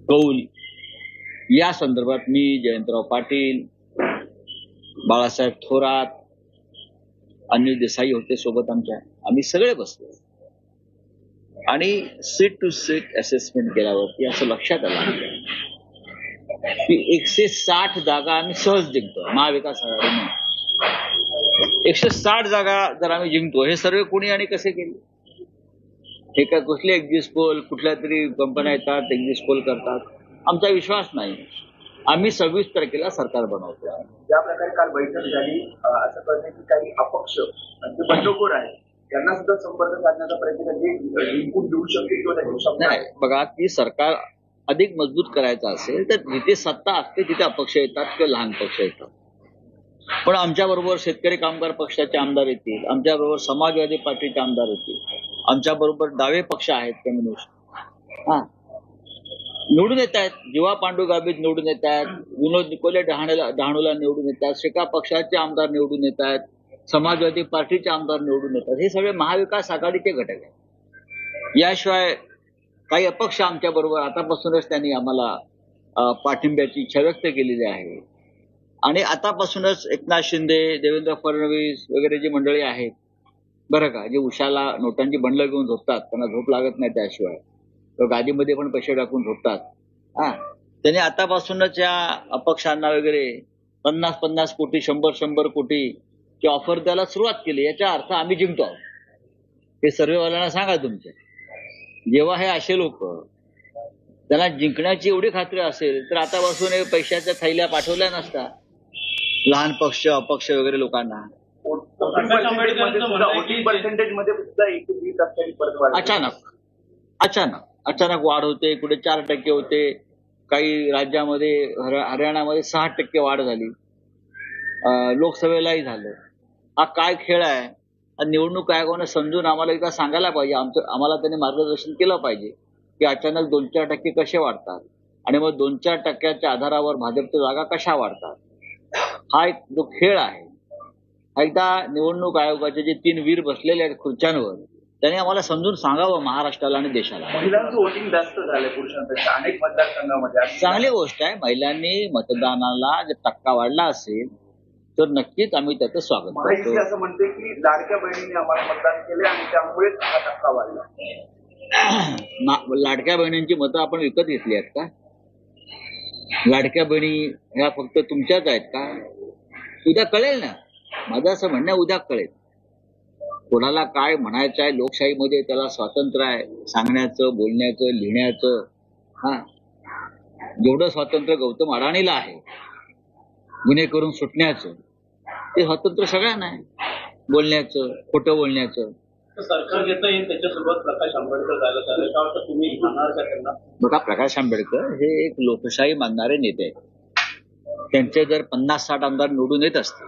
कौल या संदर्भात मी जयंतराव पाटील, बाळासाहेब थोरात, अनिल देसाई होते सोबत आमच्या, आम्ही सगळे बसलो आणि सीट टू सीट असेसमेंट केल्यावरती असं लक्षात आलं की 160 जागा आम्ही सहज जिंकतो महाविकास आघाडीने. 160 जागा जर आम्ही जिंकतो, हे सर्व कोणी आणि कसे केले? हे काय कुठले एक्झिट पोल, कुठल्या तरी कंपन्या येतात एक्झिट पोल करतात, आमचा विश्वास नाही. आम्ही 26 तारखेला सरकार बनवतो. ज्या प्रकारे काल बैठक झाली, असं कळतं की काही अपक्ष जे बंडखोर आहेत त्यांना सुद्धा संपर्क साधण्याचा प्रयत्न जिंकून देऊ शकते किंवा नाही. बघा, की सरकार अधिक मजबूत करायचं असेल तर जिथे सत्ता असते तिथे अपक्ष येतात किंवा लहान पक्ष येतात. पण आमच्याबरोबर शेतकरी कामगार पक्षाचे आमदार येतील, आमच्याबरोबर समाजवादी पार्टीचे आमदार येतील, आमच्याबरोबर डावे पक्ष आहेत कम्युनिस्ट, निवडून येत आहेत. जीवा पांडू गावित निवडून येत आहेत, विनोद निकोले डहाणूला निवडून येतात, शेका पक्षाचे आमदार निवडून येत आहेत, समाजवादी पार्टीचे आमदार निवडून येतात. हे सगळे महाविकास आघाडीचे घटक आहेत. याशिवाय काही अपक्ष आमच्या बरोबर आतापासूनच त्यांनी आम्हाला पाठिंब्याची इच्छा व्यक्त केलेली आहे. आणि आतापासूनच एकनाथ शिंदे, देवेंद्र फडणवीस वगैरे जी मंडळी आहेत बरं का, जे उशाला नोटांची बंडलं घेऊन झोपतात, त्यांना झोप लागत नाही, त्याशिवाय गादीमध्ये पण पैसे टाकून झोपतात, त्यांनी आतापासूनच या अपक्षांना वगैरे 50-50 कोटी 100-100 कोटी ऑफर द्यायला सुरुवात केली. याचा अर्थ आम्ही जिंकतो आहोत. हे सर्वेवाल्यांना सांगा तुमच्या. जेव्हा हे असे लोक त्यांना जिंकण्याची एवढी खात्री असेल तर आतापासून पैशाच्या थैल्या पाठवल्या नसता लहान पक्ष अपक्ष वगैरे लोकांना. अचानक वाढ होते, कुठे 4% होते, काही राज्यामध्ये हरियाणामध्ये 6% वाढ झाली, लोकसभेलाही झालं. हा काय खेळ आहे? निवडणूक आयोगाने समजून आम्हाला एकदा सांगायला पाहिजे, आम्हाला त्यांनी मार्गदर्शन केलं पाहिजे की अचानक 2-4% कसे वाढतात आणि मग 2-4%च्या आधारावर भाजपच्या जागा कशा वाढतात. हा एक जो खेळ आहे, एकदा निवडणूक आयोगाचे जे 3 वीर बसलेले आहेत खुर्च्यांवर, त्यांनी आम्हाला समजून सांगावं महाराष्ट्राला आणि देशाला. महिलांचं वोटिंग जास्त झालंय पुरुषांपेक्षा अनेक मतदारसंघामध्ये. चांगली गोष्ट आहे. महिलांनी मतदानाला जर टक्का वाढला असेल तर नक्कीच आम्ही त्याचं स्वागत करतो. असं म्हणते की लाडक्या बहिणींनी आम्हाला मतदान केले आणि त्यामुळेच हा टक्का वाढला. लाडक्या बहिणींची मतं आपण विकत घेतली आहेत का? लाडक्या बहिणी ह्या फक्त तुमच्याच आहेत का? उद्या कळेल ना. माझं असं म्हणणं, उद्या कळेल कोणाला काय म्हणायचं आहे. लोकशाहीमध्ये त्याला स्वातंत्र्य आहे, सांगण्याचं, बोलण्याचं, लिहिण्याचं. जेवढं स्वातंत्र्य गौतम अडाणीला आहे गुन्हे करून सुटण्याचं, ते स्वातंत्र्य सगळ्यांना आहे, बोलण्याचं, खोटं बोलण्याचं. सरकार घेता येईल त्याच्यासोबत प्रकाश आंबेडकर जायला तुम्ही म्हणणार का त्यांना? बघा, प्रकाश आंबेडकर हे एक लोकशाही मानणारे नेते आहेत. त्यांचे जर 50-60 आमदार निवडून येत असतील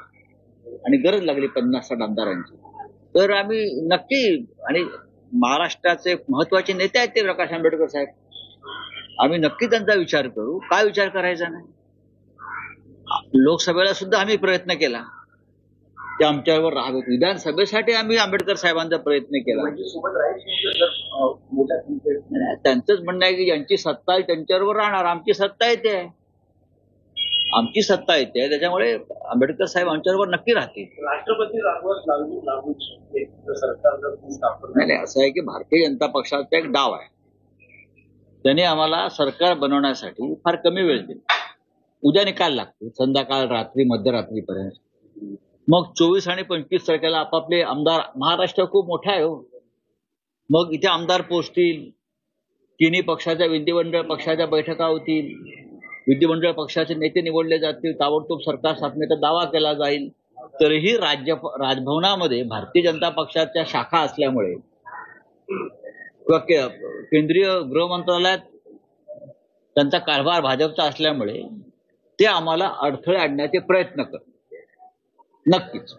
आणि गरज लागली 50-60 आमदारांची, तर आम्ही नक्की, आणि महाराष्ट्राचे महत्वाचे नेते आहेत ते प्रकाश आंबेडकर साहेब, आम्ही नक्की त्यांचा विचार करू. काय विचार करायचा नाही? लोकसभेला सुद्धा आम्ही प्रयत्न केला, ते आमच्यावर राहावेत. विधानसभेसाठी आम्ही आंबेडकर साहेबांचा प्रयत्न केला. त्यांचंच म्हणणं आहे की ज्यांची सत्ता आहे त्यांच्यावर राहणार. आमची सत्ता येते, आमची सत्ता येते, त्याच्यामुळे आंबेडकर साहेब आमच्याबरोबर नक्की राहतील. राष्ट्रपती नाही, असं आहे की भारतीय जनता पक्षाचा एक डाव आहे. त्याने आम्हाला सरकार बनवण्यासाठी फार कमी वेळ दिला. उद्या निकाल लागतो, संध्याकाळ, रात्री, मध्यरात्रीपर्यंत. मग 24 आणि 25 तारखेला आपापले आमदार, महाराष्ट्र खूप मोठा आहे हो, मग इथे आमदार पोहोचतील, तिन्ही पक्षाच्या विधिमंडळ पक्षाच्या बैठका होतील, विधिमंडळ पक्षाचे नेते निवडले जातील, ताबडतोब सरकार स्थापनेचा दावा केला जाईल. तरीही राजभवनामध्ये भारतीय जनता पक्षाच्या शाखा असल्यामुळे किंवा केंद्रीय गृह मंत्रालयात त्यांचा कारभार भाजपचा असल्यामुळे ते आम्हाला अडथळे आणण्याचे प्रयत्न करतात. नक्कीच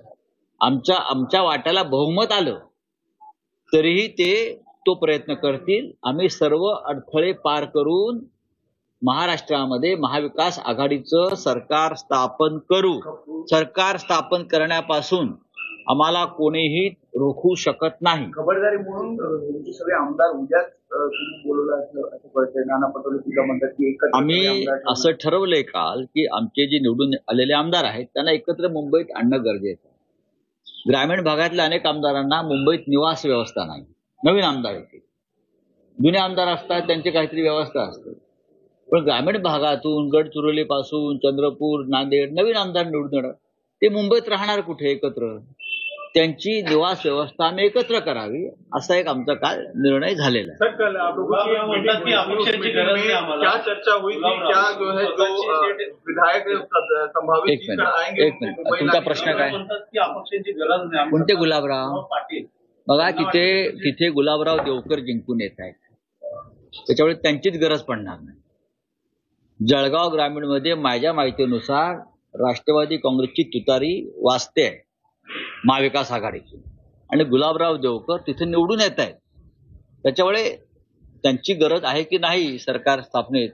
आमच्या वाट्याला बहुमत आलं तरीही ते तो प्रयत्न करतील. आम्ही सर्व अडथळे पार करून महाराष्ट्रामध्ये महाविकास आघाडीचं सरकार स्थापन करू. सरकार स्थापन करण्यापासून आम्हाला कोणीही रोखू शकत नाही. खबरदारी म्हणून तुमचे सगळे आमदार उद्याच तुम्ही बोलवलं असं कळतंय. नाना पटोले सुद्धा म्हणतात की एकत्र आम्ही सगळे आमदार ठेवून- असं ठरवलंय काल की आमचे जे निवडून आलेले आमदार आहेत त्यांना एकत्र मुंबईत आणणं गरजेचं आहे. ग्रामीण भागातल्या अनेक आमदारांना मुंबईत निवास व्यवस्था नाही. नवीन आमदार येते, जुने आमदार असतात, त्यांची काहीतरी व्यवस्था असते. पण ग्रामीण भागातून गडचिरोली पासून चंद्रपूर, नांदेड नवीन आमदार निवडून येणार, ते मुंबईत राहणार कुठे एकत्र? त्यांची निवास व्यवस्था आम्ही एकत्र करावी असा एक आमचा काल निर्णय झालेला आहे. सर कल आप लोगों की मीटिंग में क्या चर्चा हुई थी? क्या जो है जो विधायक संभावित एक मिनिट तुमचा प्रश्न काय? अपक्षांची गरज नाही. कोणते गुलाबराव? पाटील बघा तिथे गुलाबराव देवकर जिंकून येत आहेत, त्याच्यामुळे त्यांचीच गरज पडणार नाही. जळगाव ग्रामीणमध्ये माझ्या माहितीनुसार राष्ट्रवादी काँग्रेसची तुतारी वाजते आहे, महाविकास आघाडीची, आणि गुलाबराव देवकर तिथे निवडून येत आहेत. त्याच्यामुळे त्यांची गरज आहे की नाही सरकार स्थापनेत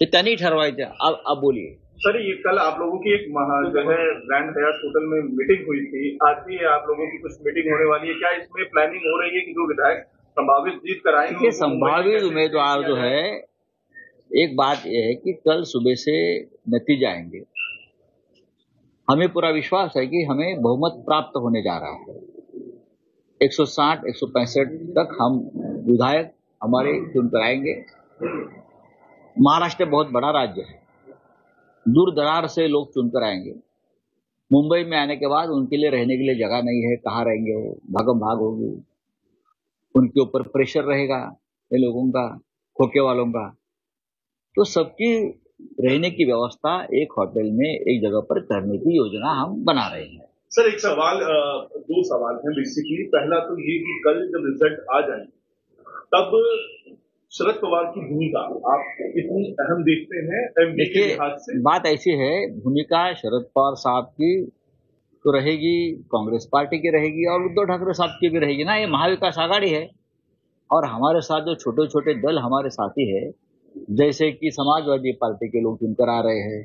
हे त्यांनी ठरवायचं. आप बोलिए. सर ये कल आप लोगों की एक जो है ग्रैंड हयात होटल में मीटिंग हुई थी, आज भी आप लोगों की कुछ मीटिंग होने वाली है. क्या इसमें प्लानिंग हो रही है कि जो विधायक संभावित जीत कर आएंगे? संभावित उम्मीदवार जो है, एक बात यह है कि कल सुबह से नतीजे आएंगे. हमें पूरा विश्वास है कि हमें बहुमत प्राप्त होने जा रहा है. 160, 165 तक हम विधायक हमारे चुनकर आएंगे. महाराष्ट्र बहुत बड़ा राज्य है, दूर दरार से लोग चुनकर आएंगे. मुंबई में आने के बाद उनके लिए रहने के लिए जगह नहीं है, कहाँ रहेंगे वो? भागम भाग होगी, उनके ऊपर प्रेशर रहेगा ये लोगों का, खोके वालों का. तो सबकी रहने की व्यवस्था एक होटल में एक जगह पर करने की योजना हम बना रहे हैं. सर एक सवाल, दो सवाल हैं बेसिकली. पहला तो ये कि कल जब रिजल्ट आ जाए तब शरद पवार की भूमिका आप कितनी अहम देखते हैं एमपी के लिहाज से? बात ऐसी है, भूमिका शरद पवार साहब की तो रहेगी, कांग्रेस पार्टी की रहेगी और उद्धव ठाकरे साहब की भी रहेगी ना. ये महाविकास आघाड़ी है और हमारे साथ जो छोटे छोटे दल हमारे साथी है, जैसे कि समाजवादी पार्टी के लोग चुनकर आ रहे हैं,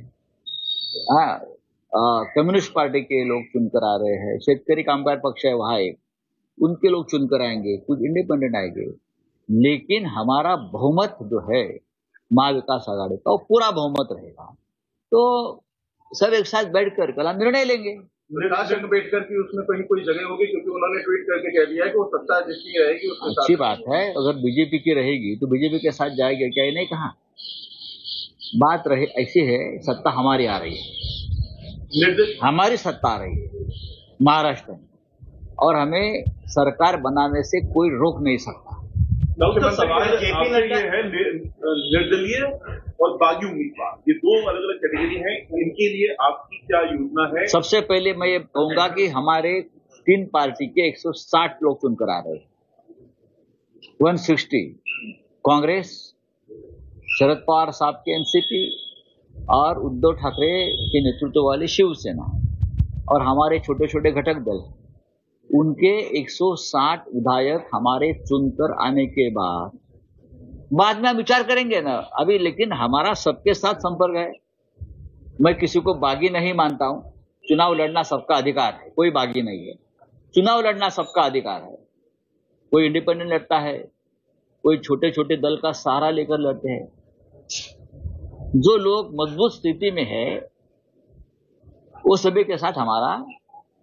कम्युनिस्ट पार्टी के लोग चुनकर आ रहे हैं, शेतकरी कामगार पक्ष है वहां एक, उनके लोग चुनकर आएंगे, कुछ इंडिपेंडेंट आएंगे. लेकिन हमारा बहुमत जो है महाविकास आघाड़ी का वो पूरा बहुमत रहेगा. तो सब एक साथ बैठकर कल निर्णय लेंगे. प्रकाश अम्बेडकर की उसमें कहीं कोई जगह होगी, क्योंकि उन्होंने ट्वीट करके कह दिया है कि वो सत्ता जिसकी रहेगी उसके साथ. अच्छी बात है, अगर बीजेपी की रहेगी तो बीजेपी के साथ जाएगी, क्या ये नहीं कहा? बात रहे ऐसी है, सत्ता हमारी आ रही है, हमारी सत्ता आ रही है महाराष्ट्र में, और हमें सरकार बनाने से कोई रोक नहीं सकता. डॉक्टर सवाल आपसे ये है, निर्दलीय और बागी उम्मीदवार, ये दो अलग अलग कैटेगरी हैं, इनके लिए आपकी क्या योजना है? सबसे पहले मैं ये कहूंगा कि हमारे 3 पार्टी के 160 लोग चुनकर आ रहे हैं. 160 कांग्रेस, शरद पवार साहब के एनसीपी और उद्धव ठाकरे के नेतृत्व वाली शिवसेना और हमारे छोटे छोटे घटक दल, उनके 160 विधायक हमारे चुनकर आने के बाद में हम विचार करेंगे ना अभी. लेकिन हमारा सबके साथ संपर्क है. मैं किसी को बागी नहीं मानता हूं. चुनाव लड़ना सबका अधिकार है, कोई बागी नहीं है. चुनाव लड़ना सबका अधिकार है. कोई इंडिपेंडेंट लड़ता है, कोई छोटे छोटे दल का सहारा लेकर लड़ते हैं. जो लोग मजबूत स्थिति में है वो सभी के साथ हमारा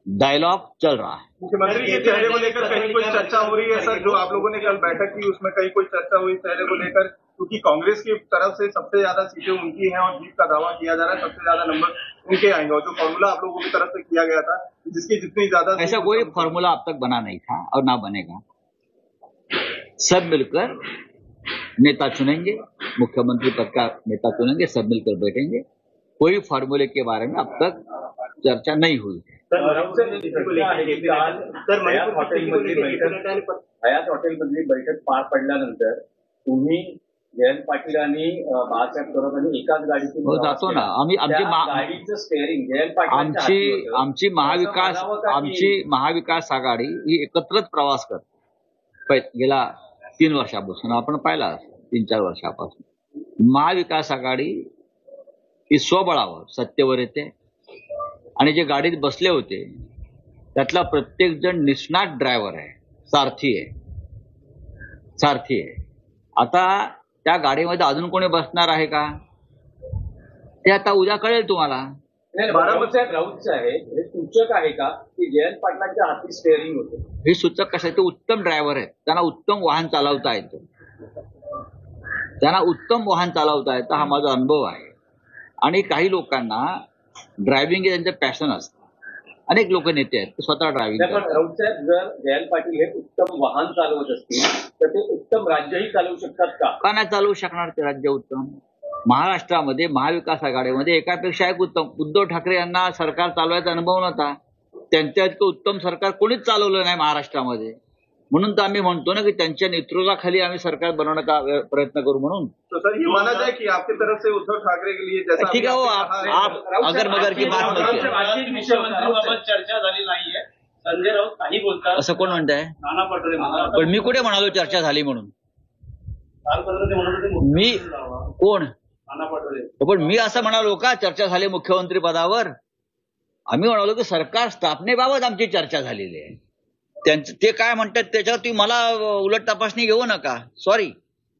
डायलॉग चल रहा है. मुख्यमंत्री के चेहरे को लेकर कहीं कोई चर्चा हो रही है सर? जो आप लोगों ने कल बैठक की उसमें कहीं कोई चर्चा हुई चेहरे को लेकर? क्योंकि कांग्रेस की तरफ से सबसे ज्यादा सीटें उनकी हैं और जीत का दावा किया जा रहा है, सबसे ज्यादा नंबर उनके आएंगे, और जो फॉर्मूला आप लोगों की तरफ से किया गया था जिसकी जितनी ज्यादा, ऐसा कोई फॉर्मूला अब तक बना नहीं था और ना बनेगा. सब मिलकर नेता चुनेंगे, मुख्यमंत्री पद का नेता चुनेंगे, सब मिलकर बैठेंगे. कोई फॉर्मूले के बारे में अब तक चर्चा नहीं हुई है. हयात हॉटेलमधली बैठक पार पडल्यानंतर तुम्ही जयंत पाटील आणि बाळासाहेब थोरात एकाच गाडीतून जातो ना आम्ही. गाडीचं स्टेअरिंग जयंत पाटील, आमची महाविकास आघाडी ही एकत्रच प्रवास करते गेल्या 3 वर्षापासून. आपण पाहिला 3-4 वर्षापासून महाविकास आघाडी ही स्वबळावर सत्तेवर येते आणि जे गाडीत बसले होते त्यातला प्रत्येक जण निष्णात ड्रायव्हर आहे, सारथी आहे. आता त्या गाडीमध्ये अजून कोणी बसणार आहे का ते आता उद्या कळेल तुम्हाला. बारामतीत राऊतचं आहे हे सूचक आहे का की जयंत पाटलांच्या हाती स्टेअरिंग होते? हे सूचक कसं आहे, ते उत्तम ड्रायव्हर आहेत, त्यांना उत्तम वाहन चालवता येतं, हा माझा अनुभव आहे. आणि काही लोकांना ड्रायव्हिंग हे त्यांचं पॅशन असतं. अनेक लोक नेते आहेत ते स्वतः ड्रायव्हिंग पण राऊत साहेब, जर जयंत पाटील हे उत्तम वाहन चालवत असतील तर ते उत्तम राज्यही चालवू शकतात का नाही चालवू शकणार ते राज्य उत्तम? महाराष्ट्रामध्ये महाविकास आघाडीमध्ये एकापेक्षा एक उत्तम. उद्धव ठाकरे यांना सरकार चालवायचा अनुभव नव्हता, त्यांच्या इतकं उत्तम सरकार कोणीच चालवलं नाही महाराष्ट्रामध्ये. म्हणून तर आम्ही म्हणतो ना की त्यांच्या नेतृत्वाखाली आम्ही सरकार बनवण्याचा प्रयत्न करू म्हणून. तो सर ये माना जाए कि आपकी तरफ से उद्धव ठाकरे के लिए जैसा ठीक आहे, आप अगर मगर की बात नव्हती. मुख्यमंत्रीबाबत चर्चा झाली नाहीये, संजय राऊत काही बोलतात असं कोण म्हणताय? नाना पटोले म्हणतात. पण मी कुठे म्हणालो चर्चा झाली म्हणून? मी कोण? नाना पटोले. पण मी असं म्हणालो का चर्चा झाली मुख्यमंत्री पदावर? आम्ही म्हणालो की सरकार स्थापनेबाबत आमची चर्चा झालेली आहे. ते काय म्हणतात त्याच्यावरती मला उलट तपासणी घेऊ नका. सॉरी.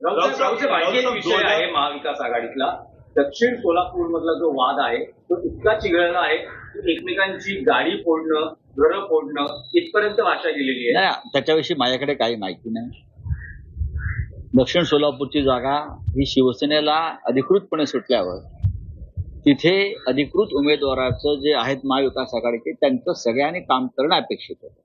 आणखी एक विषय आहे महाविकास आघाडीतला. दक्षिण सोलापूर मधला जो वाद आहे तो इतका चिघळला आहे की एकमेकांची गाडी फोडणं, घरं फोडणं इथपर्यंत भाषा गेलेली आहे. नाही, त्याच्याविषयी माझ्याकडे काही माहिती नाही. दक्षिण सोलापूरची जागा ही शिवसेनेला अधिकृतपणे सुटल्यावर तिथे अधिकृत उमेदवाराचं जे आहेत महाविकास आघाडीचे त्यांचं सगळ्यांनी काम करणं अपेक्षित होतं.